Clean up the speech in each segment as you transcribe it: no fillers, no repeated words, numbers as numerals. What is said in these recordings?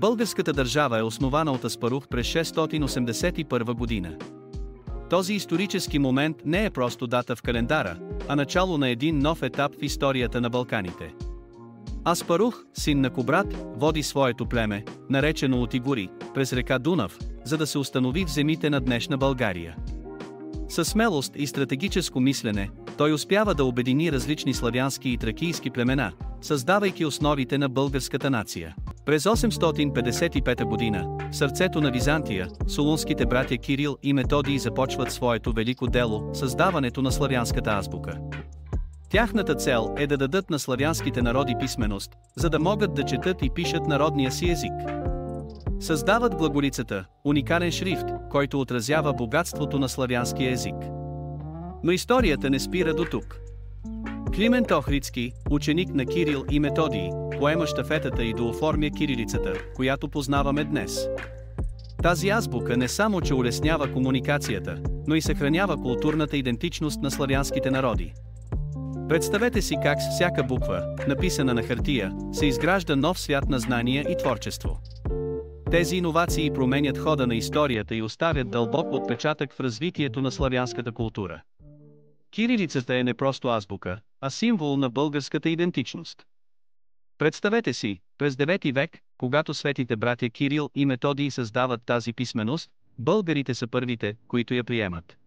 Българската държава е основана от Аспарух през 681 година. Този исторически момент не е просто дата в календара, а начало на един нов етап в историята на Балканите. Аспарух, син на Кубрат, води своето племе, наречено Отигури, през река Дунав, за да се установи в земите на днешна България. Със смелост и стратегическо мислене, той успява да обедини различни славянски и тракийски племена, създавайки основите на българската нация. През 855 година, в сърцето на Византия, солунските братя Кирил и Методий започват своето велико дело – създаването на славянската азбука. Тяхната цел е да дадат на славянските народи писменост, за да могат да четат и пишат народния си език. Създават глаголицата, уникален шрифт, който отразява богатството на славянския език. Но историята не спира до тук. Климент Охридски, ученик на Кирил и Методий, поема щафетата и дооформя кирилицата, която познаваме днес. Тази азбука не само че улеснява комуникацията, но и съхранява културната идентичност на славянските народи. Представете си как с всяка буква, написана на хартия, се изгражда нов свят на знания и творчество. Тези иновации променят хода на историята и оставят дълбок отпечатък в развитието на славянската култура. Кирилицата е не просто азбука, а символ на българската идентичност. Представете си, през 9 век, когато светите братя Кирил и Методий създават тази писменост, българите са първите, които я приемат.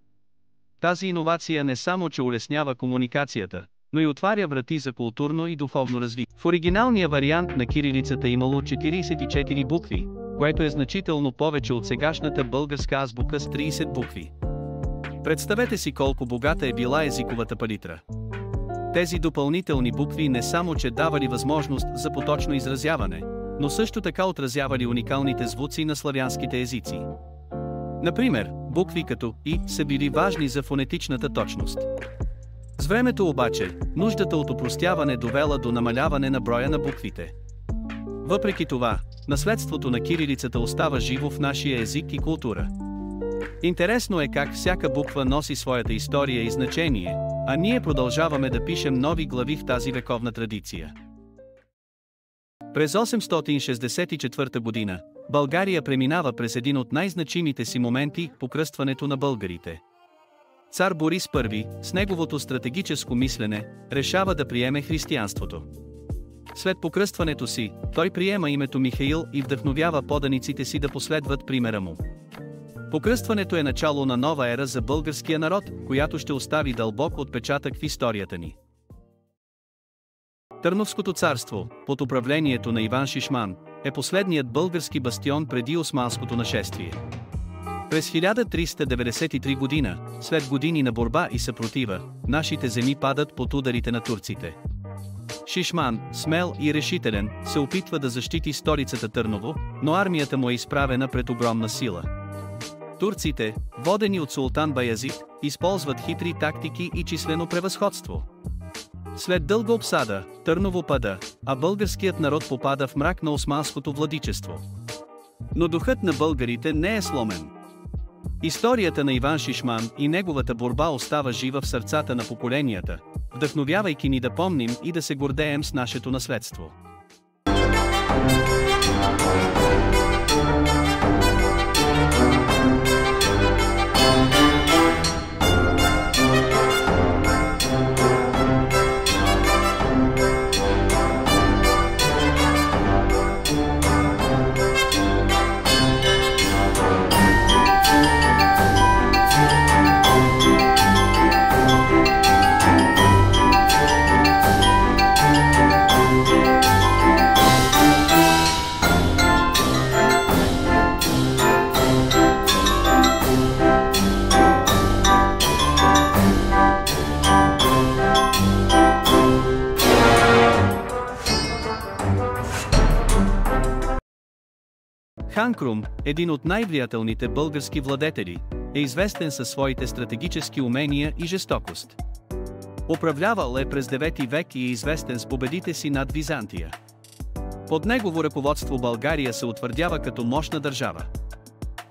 Тази иновация не само че улеснява комуникацията, но и отваря врати за културно и духовно развитие. В оригиналния вариант на кирилицата имало 44 букви, което е значително повече от сегашната българска азбука с 30 букви. Представете си колко богата е била езиковата палитра. Тези допълнителни букви не само че давали възможност за поточно изразяване, но също така отразявали уникалните звуци на славянските езици. Например, букви като «и» са били важни за фонетичната точност. С времето обаче, нуждата от опростяване довела до намаляване на броя на буквите. Въпреки това, наследството на кирилицата остава живо в нашия език и култура. Интересно е как всяка буква носи своята история и значение, а ние продължаваме да пишем нови глави в тази вековна традиция. През 864 година, България преминава през един от най-значимите си моменти – покръстването на българите. Цар Борис I, с неговото стратегическо мислене, решава да приеме християнството. След покръстването си, той приема името Михаил и вдъхновява поданиците си да последват примера му. Покръстването е начало на нова ера за българския народ, която ще остави дълбок отпечатък в историята ни. Търновското царство, под управлението на Иван Шишман, е последният български бастион преди османското нашествие. През 1393 година, след години на борба и съпротива, нашите земи падат под ударите на турците. Шишман, смел и решителен, се опитва да защити столицата Търново, но армията му е изправена пред огромна сила. Турците, водени от султан Баязид, използват хитри тактики и числено превъзходство. След дълга обсада, Търново пада, а българският народ попада в мрак на османското владичество. Но духът на българите не е сломен. Историята на Иван Шишман и неговата борба остава жива в сърцата на поколенията, вдъхновявайки ни да помним и да се гордеем с нашето наследство. Хан Крум, един от най-влиятелните български владетели, е известен със своите стратегически умения и жестокост. Управлявал е през 9 век и е известен с победите си над Византия. Под негово ръководство България се утвърдява като мощна държава.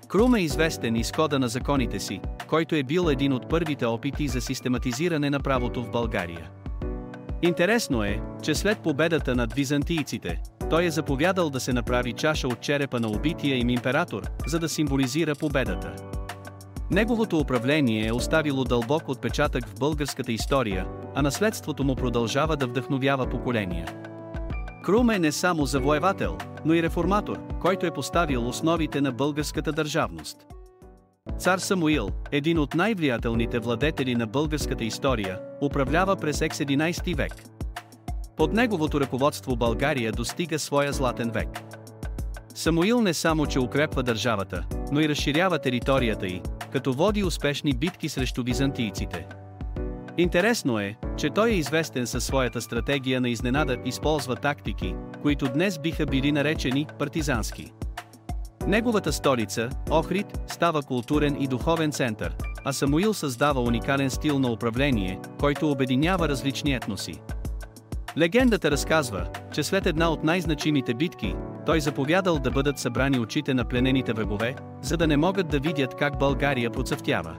Крум е известен и с кода на законите си, който е бил един от първите опити за систематизиране на правото в България. Интересно е, че след победата над византийците, той е заповядал да се направи чаша от черепа на убития им император, за да символизира победата. Неговото управление е оставило дълбок отпечатък в българската история, а наследството му продължава да вдъхновява поколения. Крум е не само завоевател, но и реформатор, който е поставил основите на българската държавност. Цар Самуил, един от най-влиятелните владетели на българската история, управлява през XI век. Под неговото ръководство България достига своя златен век. Самуил не само че укрепва държавата, но и разширява територията й, като води успешни битки срещу византийците. Интересно е, че той е известен със своята стратегия на изненада, използва тактики, които днес биха били наречени партизански. Неговата столица, Охрид, става културен и духовен център, а Самуил създава уникален стил на управление, който обединява различни етноси. Легендата разказва, че след една от най-значимите битки, той заповядал да бъдат събрани очите на пленените врагове, за да не могат да видят как България процъфтява.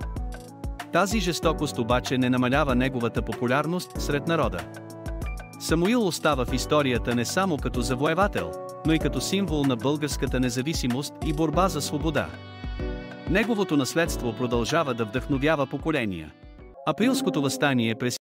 Тази жестокост обаче не намалява неговата популярност сред народа. Самуил остава в историята не само като завоевател, но и като символ на българската независимост и борба за свобода. Неговото наследство продължава да вдъхновява поколения. Априлското въстание през